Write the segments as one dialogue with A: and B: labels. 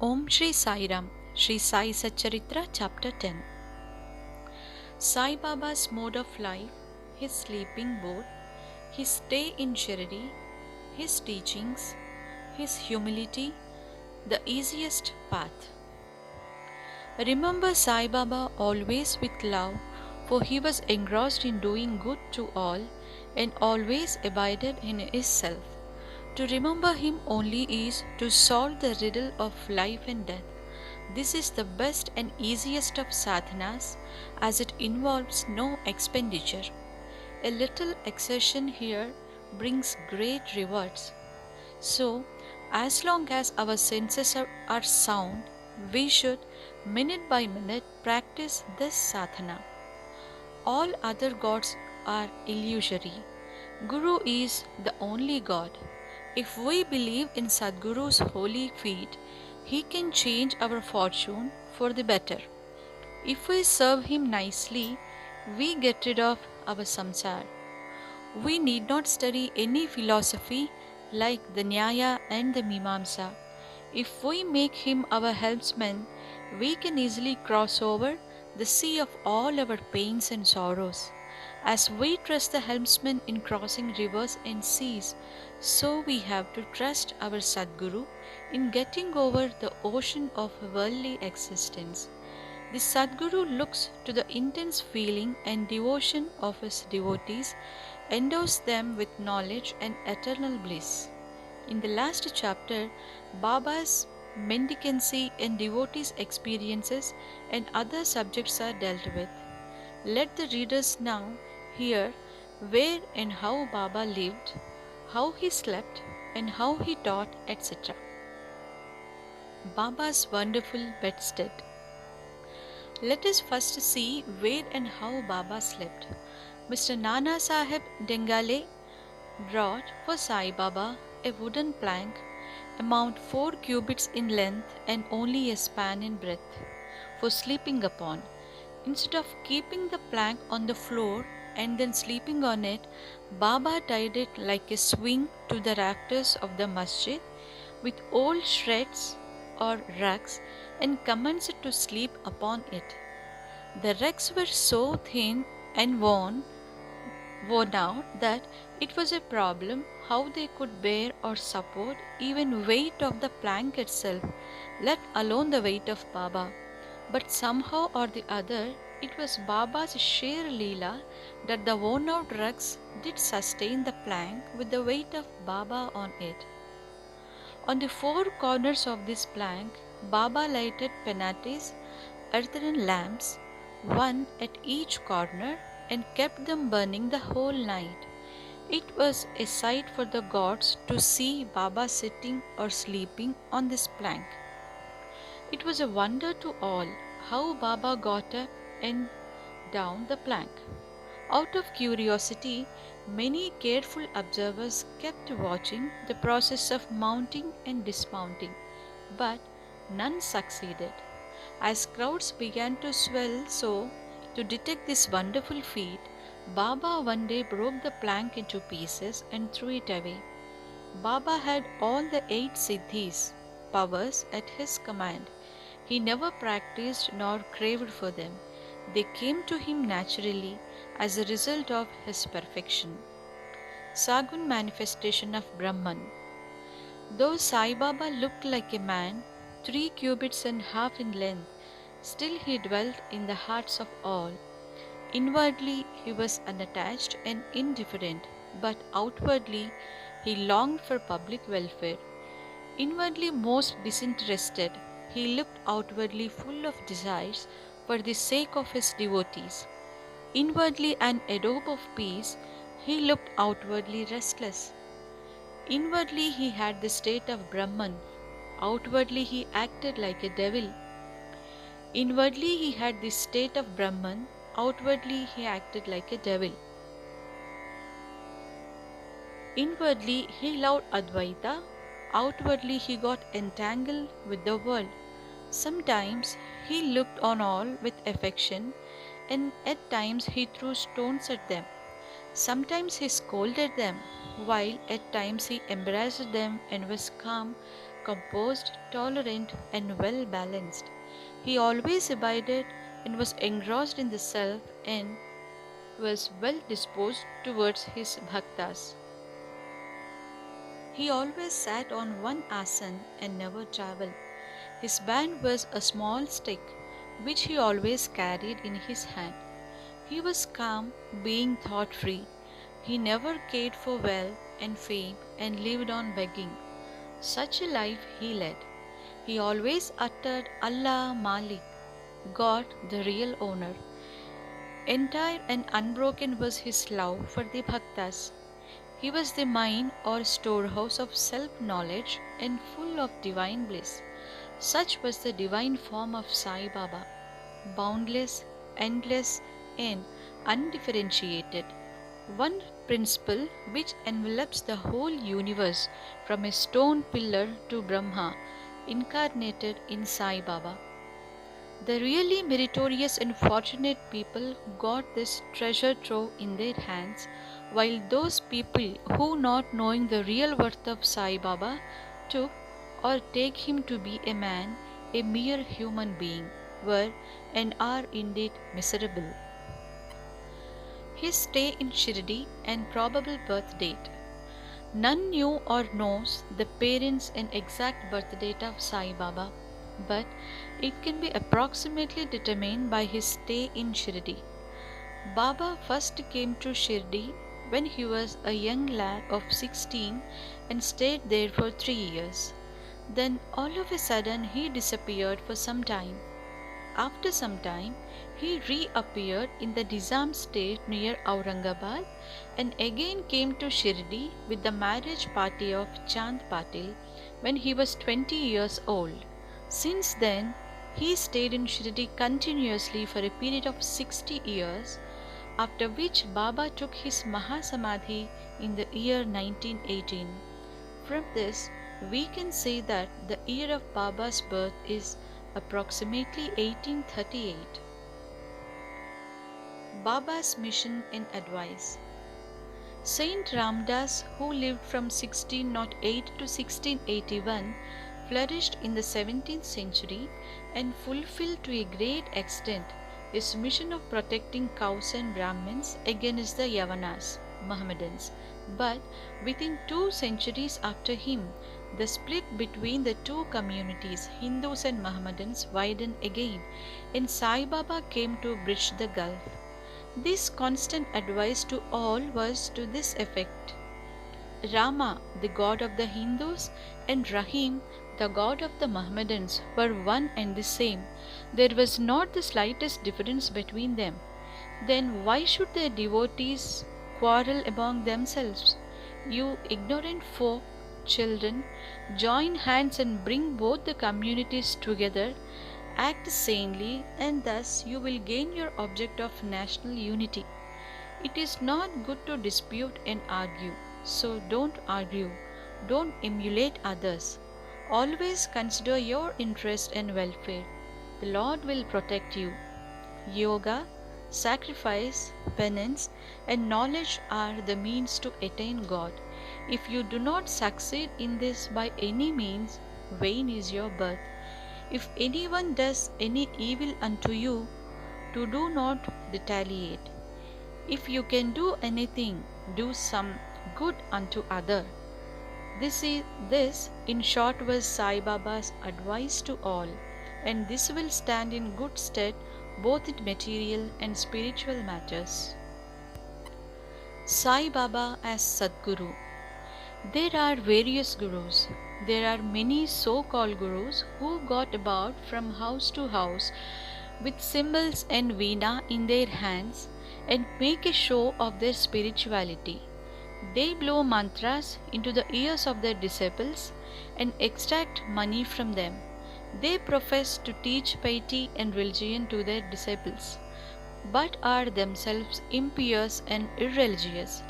A: Om Shri Sai Ram, Shri Sai Satcharitra, Chapter 10. Sai Baba's mode of life, his sleeping boat, his stay in Shirdi, his teachings, his humility, the easiest path. Remember Sai Baba always with love, for he was engrossed in doing good to all and always abided in his self. To remember him only is to solve the riddle of life and death. This is the best and easiest of sadhanas as it involves no expenditure. A little exertion here brings great rewards. So, as long as our senses are sound, we should, minute by minute, practice this sadhana. All other gods are illusory. Guru is the only God. If we believe in Sadguru's holy feet, he can change our fortune for the better. If we serve him nicely, we get rid of our samsar. We need not study any philosophy like the Nyaya and the Mimamsa. If we make him our helpsman, we can easily cross over the sea of all our pains and sorrows. As we trust the helmsman in crossing rivers and seas, so we have to trust our Sadguru in getting over the ocean of worldly existence. The Sadguru looks to the intense feeling and devotion of his devotees, endows them with knowledge and eternal bliss. In the last chapter, Baba's mendicancy and devotees' experiences and other subjects are dealt with. Let the readers now hear where and how Baba lived, how he slept, and how he taught, etc. Baba's wonderful bedstead. Let us first see where and how Baba slept. Mr. Nana Sahib Dengale brought for Sai Baba a wooden plank about 4 cubits in length and only a span in breadth for sleeping upon. Instead of keeping the plank on the floor and then sleeping on it, Baba tied it like a swing to the rafters of the masjid with old shreds or rugs and commenced to sleep upon it. The rugs were so thin and worn out that it was a problem how they could bear or support even weight of the plank itself, let alone the weight of Baba. But somehow or the other, it was Baba's sheer leela that the worn out rugs did sustain the plank with the weight of Baba on it. On the 4 corners of this plank, Baba lighted penates, earthen lamps, one at each corner, and kept them burning the whole night. It was a sight for the gods to see Baba sitting or sleeping on this plank. It was a wonder to all how Baba got up and down the plank. Out of curiosity, many careful observers kept watching the process of mounting and dismounting, but none succeeded. As crowds began to swell so to detect this wonderful feat, Baba one day broke the plank into pieces and threw it away. Baba had all the 8 siddhis, powers, at his command. He never practiced nor craved for them. They came to him naturally as a result of his perfection. Sagun manifestation of Brahman. Though Sai Baba looked like a man, 3 cubits and half in length, still he dwelt in the hearts of all. Inwardly he was unattached and indifferent, but outwardly he longed for public welfare. Inwardly most disinterested, he looked outwardly full of desires for the sake of his devotees. Inwardly an adobe of peace, he looked outwardly restless. Inwardly he had the state of Brahman, outwardly he acted like a devil. Inwardly he had the state of Brahman, outwardly he acted like a devil. Inwardly he loved Advaita, outwardly he got entangled with the world. Sometimes he looked on all with affection, and at times he threw stones at them. Sometimes he scolded them, while at times he embraced them and was calm, composed, tolerant, and well balanced. He always abided and was engrossed in the self and was well disposed towards his bhaktas. He always sat on one asan and never travelled. His band was a small stick which he always carried in his hand. He was calm, being thought free. He never cared for wealth and fame and lived on begging. Such a life he led. He always uttered Allah Malik, God the real owner. Entire and unbroken was his love for the bhaktas. He was the mine or storehouse of self-knowledge and full of divine bliss. Such was the divine form of Sai Baba, boundless, endless, and undifferentiated. One principle which envelops the whole universe from a stone pillar to Brahma, incarnated in Sai Baba. The really meritorious and fortunate people got this treasure trove in their hands, while those people who, not knowing the real worth of Sai Baba, took or take him to be a man, a mere human being, were and are indeed miserable. His stay in Shirdi and probable birth date. None knew or knows the parents and exact birth date of Sai Baba, but it can be approximately determined by his stay in Shirdi. Baba first came to Shirdi when he was a young lad of 16 and stayed there for 3 years. Then all of a sudden he disappeared for some time. After some time, he reappeared in the Nizam state near Aurangabad and again came to Shirdi with the marriage party of Chand Patil when he was 20 years old. Since then, he stayed in Shirdi continuously for a period of 60 years, after which Baba took his Mahasamadhi in the year 1918. From this, we can say that the year of Baba's birth is approximately 1838. Baba's mission and advice. Saint Ramdas, who lived from 1608 to 1681, flourished in the 17th century and fulfilled to a great extent his mission of protecting cows and Brahmins against the Yavanas, Mohammedans. But within 2 centuries after him, the split between the two communities, Hindus and Mohammedans, widened again, and Sai Baba came to bridge the gulf. This constant advice to all was to this effect: Rama, the god of the Hindus, and Rahim, the god of the Mohammedans, were one and the same. There was not the slightest difference between them. Then why should their devotees quarrel among themselves? You ignorant folk, children, join hands and bring both the communities together. Act sanely, and thus you will gain your object of national unity. It is not good to dispute and argue, so don't argue. Don't emulate others. Always consider your interest and welfare. The Lord will protect you. Yoga, sacrifice, penance, and knowledge are the means to attain God. If you do not succeed in this by any means, vain is your birth. If anyone does any evil unto you, do not retaliate. If you can do anything, do some good unto other. This in short was Sai Baba's advice to all, and this will stand in good stead both in material and spiritual matters. Sai Baba as Sadguru. There are various gurus. There are many so-called gurus who got about from house to house with cymbals and veena in their hands and make a show of their spirituality. They blow mantras into the ears of their disciples and extract money from them. They profess to teach piety and religion to their disciples, but are themselves impious and irreligious.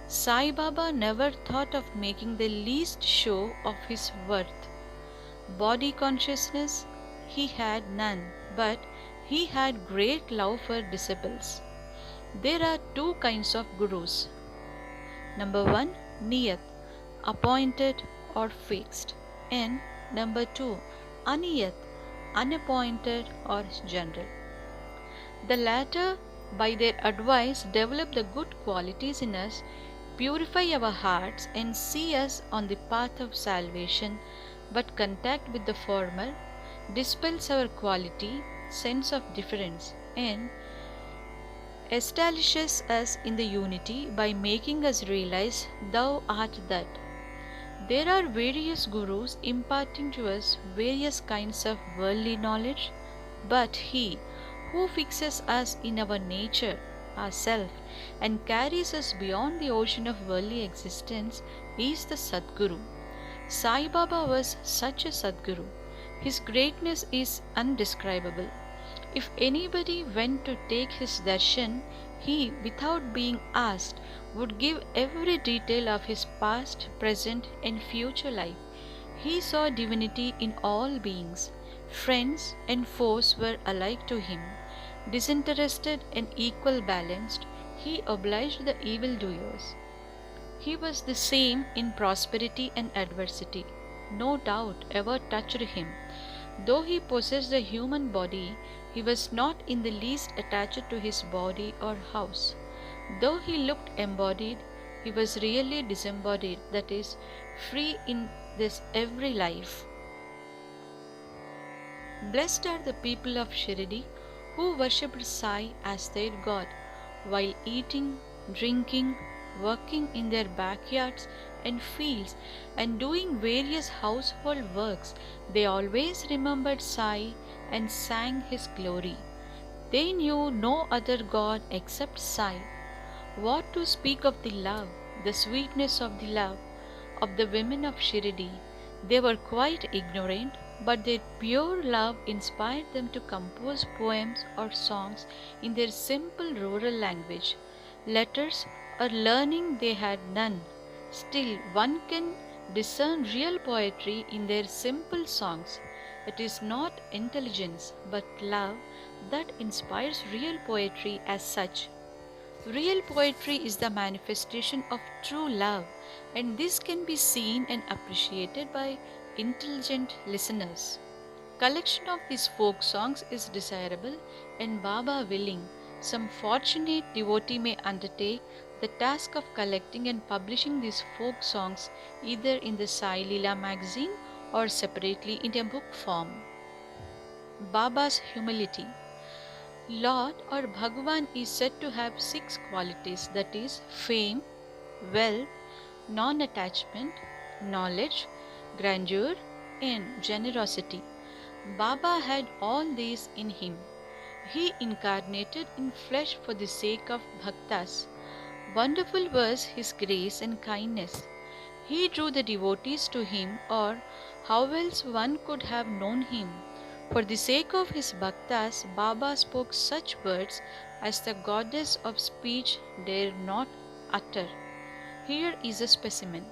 A: Sai Baba never thought of making the least show of his worth. Body consciousness he had none, but he had great love for disciples. There are two kinds of gurus. Number 1, niyat, appointed or fixed, and Number 2, Aniyat, unappointed or general. The latter, by their advice, develop the good qualities in us, purify our hearts, and see us on the path of salvation, but contact with the former dispels our quality, sense of difference, and establishes us in the unity by making us realize thou art that. There are various gurus imparting to us various kinds of worldly knowledge, but he who fixes us in our nature, ourself, and carries us beyond the ocean of worldly existence is the Sadguru. Sai Baba was such a Sadguru. His greatness is undescribable. If anybody went to take his darshan, he, without being asked, would give every detail of his past, present, and future life. He saw divinity in all beings. Friends and foes were alike to him. Disinterested and equal balanced, he obliged the evildoers. He was the same in prosperity and adversity. No doubt ever touched him. Though he possessed a human body, he was not in the least attached to his body or house. Though he looked embodied, he was really disembodied, that is, free in this every life. Blessed are the people of Shirdi who worshipped Sai as their God, while eating, drinking, working in their backyards and fields, and doing various household works. They always remembered Sai and sang his glory. They knew no other God except Sai. What to speak of the love, the sweetness of the love of the women of Shirdi? They were quite ignorant, but their pure love inspired them to compose poems or songs in their simple rural language. Letters or learning they had none. Still, one can discern real poetry in their simple songs. It is not intelligence, but love that inspires real poetry as such. Real poetry is the manifestation of true love, and this can be seen and appreciated by intelligent listeners. Collection of these folk songs is desirable, and Baba willing, some fortunate devotee may undertake the task of collecting and publishing these folk songs either in the Sai Leela magazine or separately in a book form. Baba's humility. Lord or Bhagavan is said to have 6 qualities, that is, fame, wealth, non attachment, knowledge, grandeur, and generosity. Baba had all these in him. He incarnated in flesh for the sake of bhaktas. Wonderful was his grace and kindness. He drew the devotees to him, or how else one could have known him? For the sake of his bhaktas, Baba spoke such words as the goddess of speech dare not utter. Here is a specimen.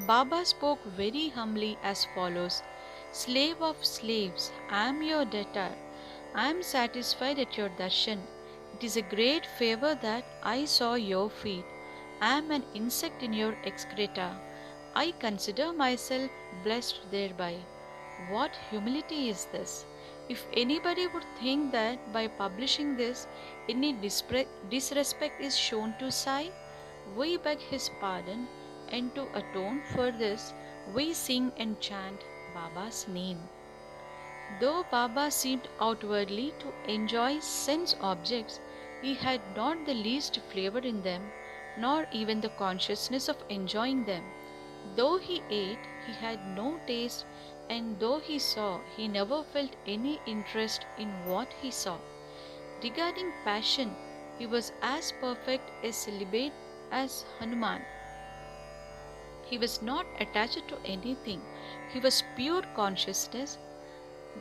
A: Baba spoke very humbly as follows: Slave of slaves, I am your debtor. I am satisfied at your darshan. It is a great favor that I saw your feet. I am an insect in your excreta. I consider myself blessed thereby. What humility is this? If anybody would think that by publishing this any disrespect is shown to Sai, we beg his pardon, and to atone for this, we sing and chant Baba's name. Though Baba seemed outwardly to enjoy sense objects, he had not the least flavor in them, nor even the consciousness of enjoying them. Though he ate, he had no taste, and though he saw, he never felt any interest in what he saw. Regarding passion, he was as perfect a celibate as Hanuman. He was not attached to anything. He was pure consciousness,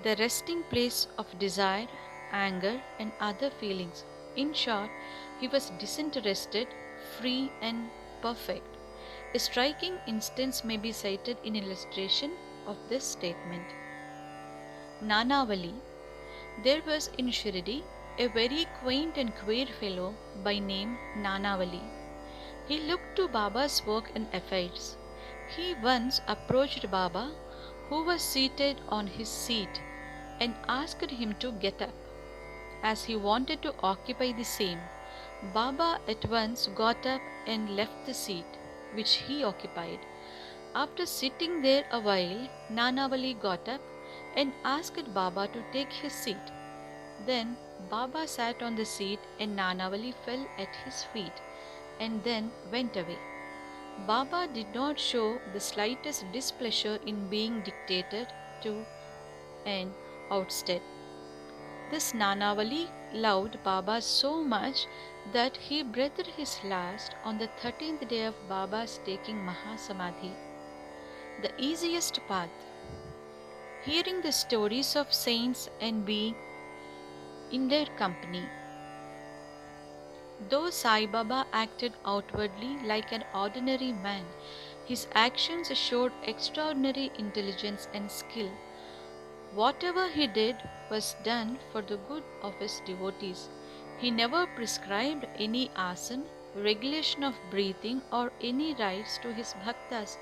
A: the resting place of desire, anger, and other feelings. In short, he was disinterested, free, and perfect. A striking instance may be cited in illustration of this statement. Nanavali. There was in Shirdi a very quaint and queer fellow by name Nanavali. He looked to Baba's work and affairs. He once approached Baba, who was seated on his seat, and asked him to get up, as he wanted to occupy the same. Baba at once got up and left the seat which he occupied. After sitting there a while, Nanavali got up and asked Baba to take his seat. Then Baba sat on the seat and Nanavali fell at his feet and then went away. Baba did not show the slightest displeasure in being dictated to and ousted. This Nanavali loved Baba so much that he breathed his last on the 13th day of Baba's taking Mahasamadhi. The easiest path. Hearing the stories of saints and being in their company. Though Sai Baba acted outwardly like an ordinary man, his actions showed extraordinary intelligence and skill. Whatever he did was done for the good of his devotees. He never prescribed any asana, regulation of breathing, or any rites to his bhaktas,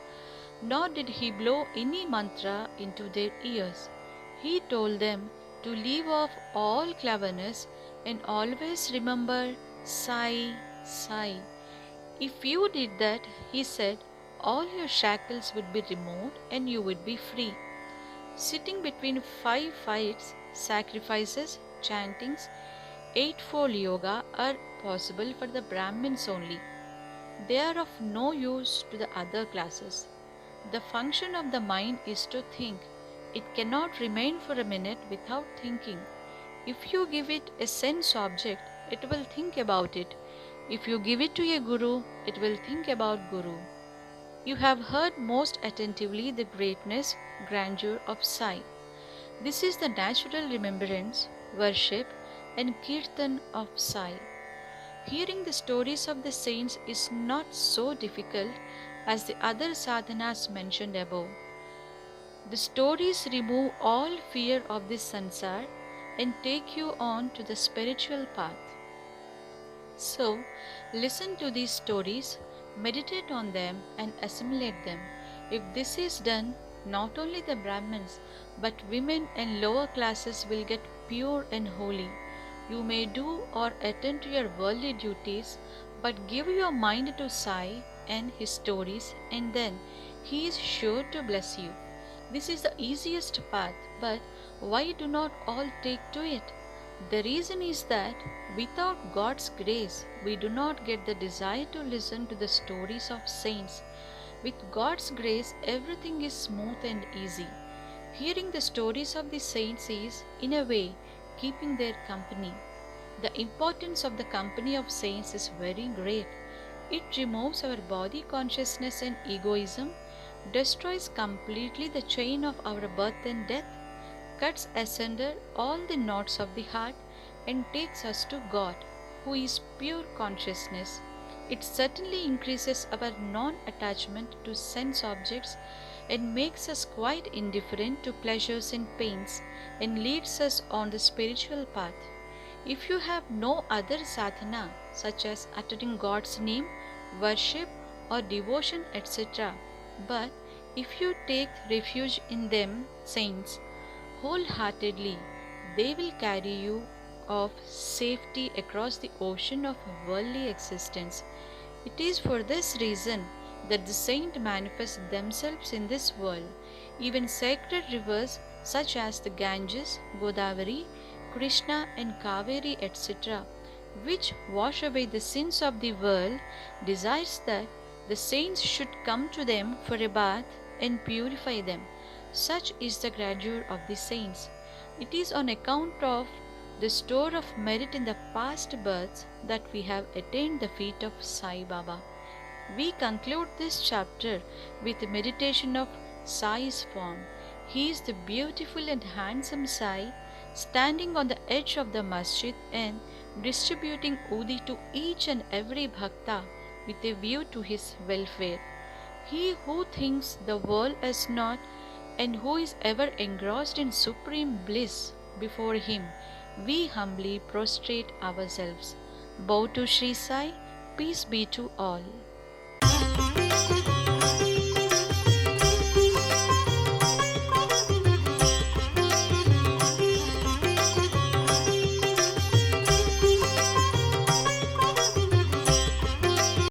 A: nor did he blow any mantra into their ears. He told them to leave off all cleverness and always remember Sai, Sai. If you did that, he said, all your shackles would be removed and you would be free. Sitting between 5 fights, sacrifices, chantings, 8-fold yoga are possible for the Brahmins only. They are of no use to the other classes. The function of the mind is to think. It cannot remain for a minute without thinking. If you give it a sense object, it will think about it. If you give it to a guru, it will think about guru. You have heard most attentively the greatness, grandeur of Sai. This is the natural remembrance, worship, and kirtan of Sai. Hearing the stories of the saints is not so difficult as the other sadhanas mentioned above. The stories remove all fear of this sansar and take you on to the spiritual path. So, listen to these stories, meditate on them and assimilate them. If this is done, not only the Brahmins, but women and lower classes will get pure and holy. You may do or attend to your worldly duties, but give your mind to Sai and his stories, and then he is sure to bless you. This is the easiest path, but why do not all take to it? The reason is that without God's grace, we do not get the desire to listen to the stories of saints. With God's grace, everything is smooth and easy. Hearing the stories of the saints is, in a way, keeping their company. The importance of the company of saints is very great. It removes our body consciousness and egoism, destroys completely the chain of our birth and death, cuts asunder all the knots of the heart, and takes us to God, who is pure consciousness. It certainly increases our non-attachment to sense objects and makes us quite indifferent to pleasures and pains, and leads us on the spiritual path. If you have no other sadhana, such as uttering God's name, worship, or devotion, etc., but if you take refuge in them, saints, wholeheartedly, they will carry you of safety across the ocean of worldly existence. It is for this reason that the saints manifest themselves in this world. Even sacred rivers such as the Ganges, Godavari, Krishna and Kaveri, etc., which wash away the sins of the world, desires that the saints should come to them for a bath and purify them. Such is the grandeur of the saints. It is on account of the store of merit in the past births that we have attained the feet of Sai Baba. We conclude this chapter with the meditation of Sai's form. He is the beautiful and handsome Sai, standing on the edge of the masjid and distributing udi to each and every bhakta with a view to his welfare. He who thinks the world as naught and who is ever engrossed in supreme bliss, before him we humbly prostrate ourselves. Bow to Sri Sai, peace be to all.